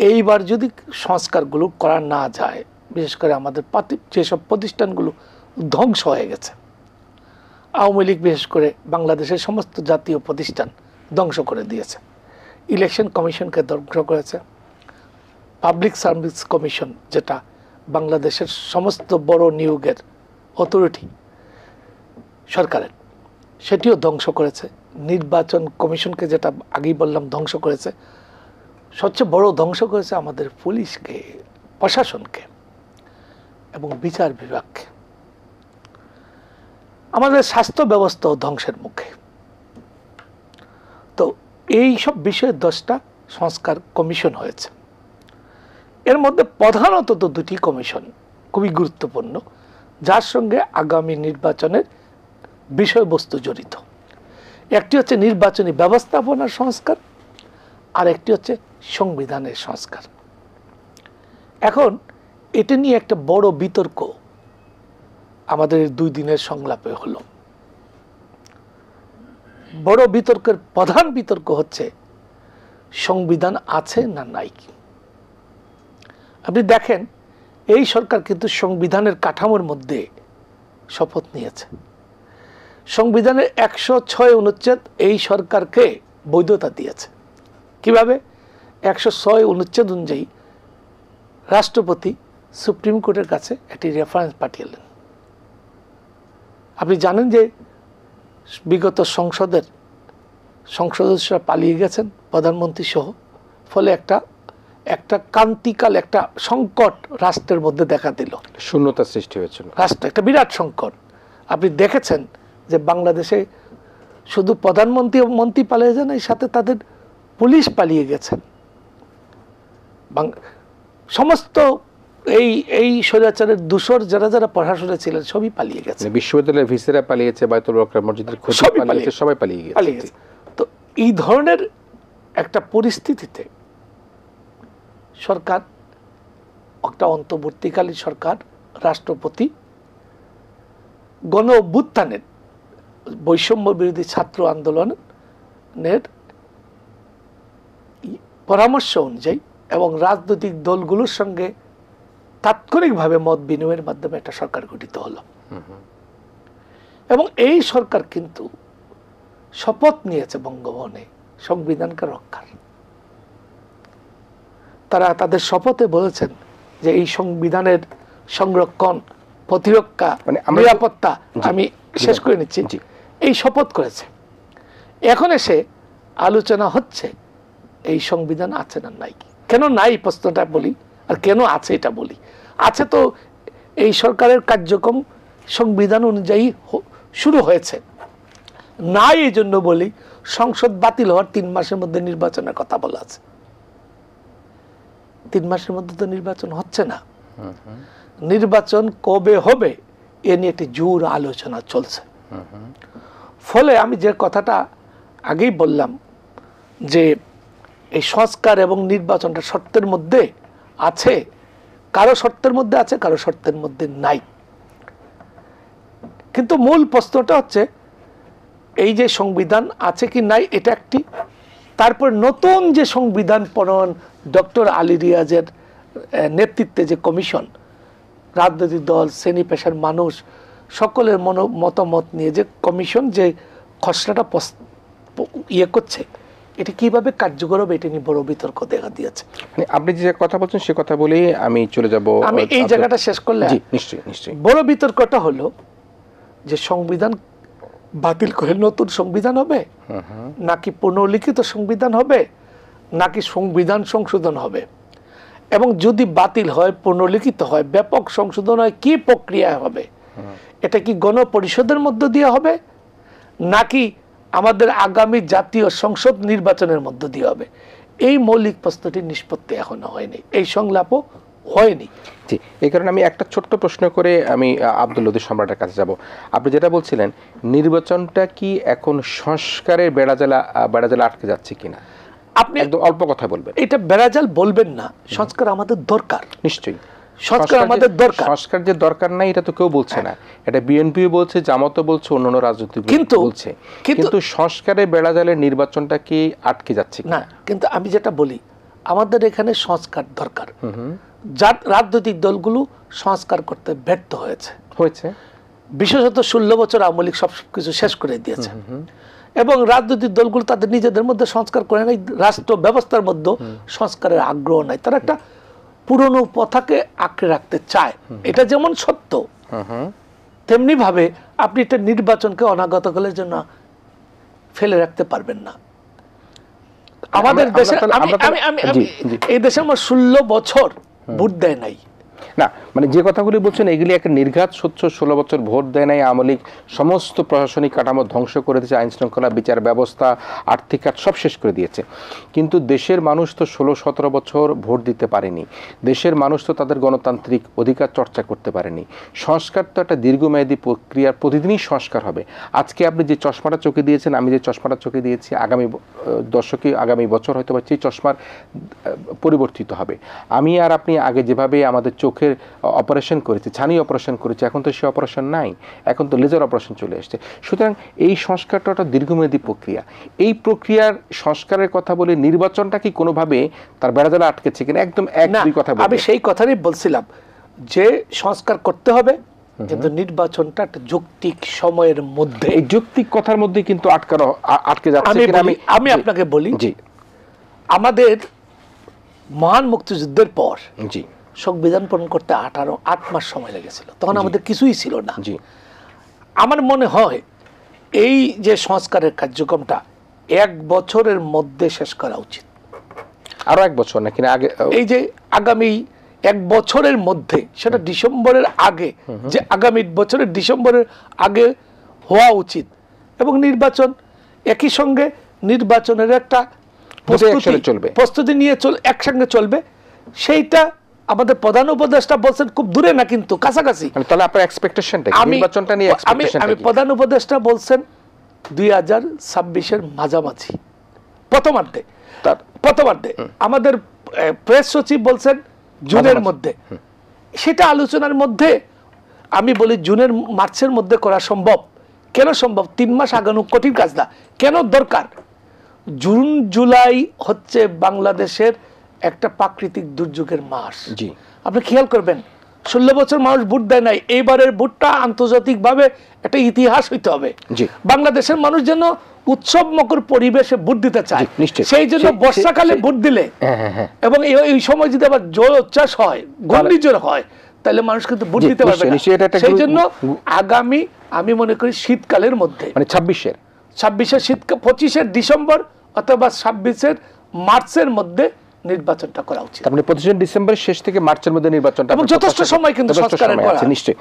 এইবার যদি সংস্কারগুলো করা না যায়, বিশেষ করে আমাদের যেসব প্রতিষ্ঠানগুলো ধ্বংস হয়ে গেছে, আওয়ামী লীগ বিশেষ করে বাংলাদেশের সমস্ত জাতীয় প্রতিষ্ঠান ধ্বংস করে দিয়েছে, ইলেকশন কমিশনকে ধ্বংস করেছে, পাবলিক সার্ভিস কমিশন যেটা বাংলাদেশের সমস্ত বড় নিয়োগের অথরিটি সরকারের, সেটিও ধ্বংস করেছে, নির্বাচন কমিশনকে যেটা আগেই বললাম ধ্বংস করেছে, সবচেয়ে বড় ধ্বংস করেছে আমাদের পুলিশকে, প্রশাসনকে এবং বিচার বিভাগকে। আমাদের স্বাস্থ্য ব্যবস্থাও ধ্বংসের মুখে। তো এই সব বিষয়ে 10টা সংস্কার কমিশন হয়েছে। এর মধ্যে প্রধানত তো 2টি কমিশন খুবই গুরুত্বপূর্ণ, যার সঙ্গে আগামী নির্বাচনের বিষয়বস্তু জড়িত। একটি হচ্ছে নির্বাচনী ব্যবস্থাপনার সংস্কার, আর একটি হচ্ছে সংবিধানের সংস্কার। এখন এটা নিয়ে একটা বড় বিতর্ক আমাদের 2 দিনের সংলাপে হলো। বড় বিতর্কের প্রধান বিতর্ক হচ্ছে সংবিধান আছে না নাই। আপনি দেখেন এই সরকার কিন্তু সংবিধানের কাঠামোর মধ্যে শপথ নিয়েছে। সংবিধানের 106 অনুচ্ছেদ এই সরকারকে বৈধতা দিয়েছে। কিভাবে? 106 অনুচ্ছেদ অনুযায়ী রাষ্ট্রপতি সুপ্রিম কোর্টের কাছে একটি রেফারেন্স পাঠিয়েলেন। আপনি জানেন যে বিগত সংসদরা পালিয়ে গেছেন, প্রধানমন্ত্রী সহ, ফলে একটা ক্রান্তিকাল, একটা সংকট রাষ্ট্রের মধ্যে দেখা দিল, শূন্যতা সৃষ্টি হয়েছিল, রাষ্ট্র একটা বিরাট সংকট। আপনি দেখেছেন যে বাংলাদেশে শুধু মন্ত্রী পালিয়ে যান, এর সাথে তাদের পুলিশ পালিয়ে গেছেন, সমস্ত এই স্বৈরাচারের দূষর যারা প্রশাসনে ছিলেন সবই পালিয়ে গেছে। বিশ্ববিদ্যালয়ের ভিসিরা পালিয়েছে, বাইতুল মুকাররম মসজিদের খতিব পালিয়েছে, সবাই পালিয়ে গেছে। তো এই ধরনের একটা পরিস্থিতিতে সরকার, একটা অন্তর্বর্তীকালীন সরকার, রাষ্ট্রপতি গণ অভ্যুত্থানের, বৈষম্য বিরোধী ছাত্র আন্দোলনের পরামর্শ অনুযায়ী এবং রাজনৈতিক দলগুলোর সঙ্গে তাৎক্ষণিকভাবে মত বিনিময়ের মাধ্যমে একটা সরকার গঠিত হলো। এবং এই সরকার কিন্তু শপথ নিয়েছে বঙ্গভবনে সংবিধানকে রক্ষার। তারা তাদের শপথে বলেছেন যে এই সংবিধানের সংরক্ষণ, প্রতিরক্ষা, নিরাপত্তা, আমি শেষ করে নিচ্ছি, এই শপথ করেছে। এখন এসে আলোচনা হচ্ছে এই সংবিধান আছে না নাই। কেন নাই প্রশ্নটা বলি, আর কেন আছে এটা বলি। আছে তো এই সরকারের কার্যক্রম সংবিধান অনুযায়ী শুরু হয়েছে। নাই এই জন্য বলি, সংসদ বাতিল হওয়ার 3 মাসের মধ্যে নির্বাচনের কথা বলা আছে। 3 মাসের মধ্যে তো নির্বাচন হচ্ছে না। নির্বাচন কবে হবে এ নিয়ে একটি জোর আলোচনা চলছে। ফলে আমি যে কথাটা আগেই বললাম যে এই সংস্কার এবং নির্বাচনটা শর্তের মধ্যে আছে, কারো শর্তের মধ্যে আছে, কারো শর্তের মধ্যে নাই। কিন্তু মূল প্রশ্নটা হচ্ছে এই যে সংবিধান আছে কি নাই এটা একটি, তারপর নতুন যে সংবিধান প্রণয়ন ডক্টর আলী রিয়াজের নেতৃত্বে যে কমিশন, রাজনৈতিক দল, শ্রেণী পেশার মানুষ সকলের মতামত নিয়ে যে কমিশন যে খসড়াটা করছে, এটা কিভাবে কার্যকর হবে এটা নিয়ে বড় বিতর্ক দেখা দিয়েছে। আপনি যে কথা বলছেন সে কথা বলেই আমি চলে যাব। আমি এই জায়গাটা শেষ করলে নিশ্চয়ই বড় বিতর্কটা হলো যে সংবিধান বাতিল করে নতুন সংবিধান হবে, নাকি পুনর্লিখিত সংবিধান হবে, নাকি সংবিধান সংশোধন হবে, এবং যদি বাতিল হয়, পুনর্লিখিত হয়, ব্যাপক সংশোধন হয়, কি প্রক্রিয়া হবে? এটা কি গণপরিষদের মধ্য দিয়ে হবে, নাকি আমাদের আগামী জাতীয় সংসদ নির্বাচনের মধ্য দিয়ে হবে? এই মৌলিক প্রশ্নটির নিষ্পত্তি এখনো হয়নি, এই সংলাপও হয়নি। জি, এই কারণে আমি একটা ছোট্ট প্রশ্ন করে আমি আব্দুল লতিফ সম্রাটের কাছে যাব। আপনি যেটা বলছিলেন, নির্বাচনটা কি এখন সংস্কারের বেড়াজালে আটকে যাচ্ছে কিনা, আপনি একদম অল্প কথা বলবেন। এটা বেড়াজাল বলবেন না, সংস্কার আমাদের দরকার। নিশ্চয়ই সংস্কার আমাদের দরকার। সংস্কার যে দরকার নাই এটা তো কেউ বলছে না, এটা বিএনপিও বলছে, জামাতও বলছে, অন্যান্য রাজনৈতিক বলছে। কিন্তু সংস্কারের বেড়াজালে নির্বাচনটা কি আটকে যাচ্ছে না? কিন্তু আমি যেটা বলি, আমাদের এখানে সংস্কার দরকার। রাজনৈতিক দলগুলো সংস্কার করতে ব্যর্থ হয়েছে, বিশেষত 16 বছর আওয়ামী লীগ সবকিছু শেষ করে দিয়েছে এবং রাজনৈতিক দলগুলো তাদের নিজেদের মধ্যে সংস্কার করে নাই, রাষ্ট্র ব্যবস্থার মধ্যে সংস্কারের আগ্রহ নাই। তারা একটা পুরনো প্রথাকে আঁকড়ে রাখতে চায়, এটা যেমন সত্য তেমনি ভাবে আপনি একটা নির্বাচনকে অনাগত কালের জন্য ফেলে রাখতে পারবেন না। আমাদের দেশে এই দেশে আমার 16 বছর ভোট দেয় নাই না, মানে যে কথাগুলি বলছেন এগুলি একটা নির্ঘাত সত্য। 16 বছর ভোট দেয় নাই আওয়ামী লীগ, সমস্ত প্রশাসনিক কাঠামো ধ্বংস করে দিয়েছে, আইন শৃঙ্খলা, বিচার ব্যবস্থা, আর্থিক খাত সব শেষ করে দিয়েছে। কিন্তু দেশের মানুষ তো 16-17 বছর ভোট দিতে পারেনি, দেশের মানুষ তো তাদের গণতান্ত্রিক অধিকার চর্চা করতে পারেনি। সংস্কার তো একটা দীর্ঘমেয়াদী প্রক্রিয়ার, প্রতিদিনই সংস্কার হবে। আজকে আপনি যে চশমাটা চোখে দিয়েছেন, আমি যে চশমাটা চোখে দিয়েছি, আগামী দশকে, আগামী বছর হয়তো বা সেই চশমার পরিবর্তিত হবে। আমি আর আপনি আগে যেভাবে আমাদের চোখের অপারেশন করেছে, ছানি অপারেশন করেছে, এখন তো সে অপারেশন নাই, এখন তো লেজার অপারেশন চলে এসেছে। সুতরাং এই সংস্কারটা একটা দীর্ঘমেয়াদী প্রক্রিয়া। এই প্রক্রিয়ার সংস্কারের কথা বলে নির্বাচনটা কি কোনোভাবে তার বেড়াজালে আটকেছে কিনা, একদম দুই কথা আমি সেই কথাই বলছিলাম যে সংস্কার করতে হবে, কিন্তু নির্বাচনটা একটা যৌক্তিক সময়ের মধ্যে। এই যৌক্তিক কথার মধ্যে কিন্তু আটকে যাচ্ছে। আমি আপনাকে বলি, আমাদের মহান মুক্তিযুদ্ধের পর সংবিধান প্রণয়ন করতে 8 মাস সময় লেগেছিল, তখন আমাদের কিছুই ছিল না। আমার মনে হয় এই যে সংস্কারের কার্যক্রমটা 1 বছরের মধ্যে শেষ করা উচিত। আরো 1 বছর নাকি আগে, এই যে আগামী 1 বছরের মধ্যে, সেটা ডিসেম্বরের আগে, যে আগামী বছরের ডিসেম্বরের আগে হওয়া উচিত। এবং নির্বাচন একই সঙ্গে নির্বাচনের একটা প্রস্তুতি নিয়ে একসঙ্গে চলবে। সেইটা আমাদের প্রধান উপদেষ্টা বলছেন খুব দূরে না, কিন্তু কাছাকাছি। তাহলে আপনার এক্সপেকটেশনটা কি নির্বাচনটা নিয়ে? আমি প্রধান উপদেষ্টা বলছেন 2026-এর মাঝামাঝি, প্রথমার্ধে। আমাদের প্রেস সচিব বলছেন জুনের মধ্যে। সেটা আলোচনার মধ্যে আমি বলি মার্চের মধ্যে করা সম্ভব। কেন সম্ভব? 3 মাস আগানো কঠিন কাজ না। কেন দরকার? জুন জুলাই হচ্ছে বাংলাদেশের একটা প্রাকৃতিক দুর্যোগের মাস। আপনি খেয়াল করবেন 16 বছর মানুষ ভোট দেয় নাই, এইবারের ভোটটা আন্তর্জাতিকভাবে একটা ইতিহাস হইতে হবে। বাংলাদেশের মানুষ যেন উৎসব মুখর পরিবেশে ভোট দিতে চায়, সেই জন্য বর্ষাকালে ভোট দিলে এবং এই সময় যদি আবার জল উচ্ছ্বাস হয়, ঘূর্ণিঝড় হয়, তাহলে মানুষ কিন্তু ভোট দিতে পারবে না। সেই জন্য আগামী, আমি মনে করি শীতকালের মধ্যে, মানে 26-এর শীতকাল, 25-এর ডিসেম্বর অথবা 26-এর মার্চের মধ্যে নির্বাচনটা করা উচিত। আপনি 25 ডিসেম্বরের শেষ থেকে মার্চের মধ্যে নির্বাচনটা, এবং যথেষ্ট সময় কিন্তু সংস্কারের করা। নিশ্চয়ই।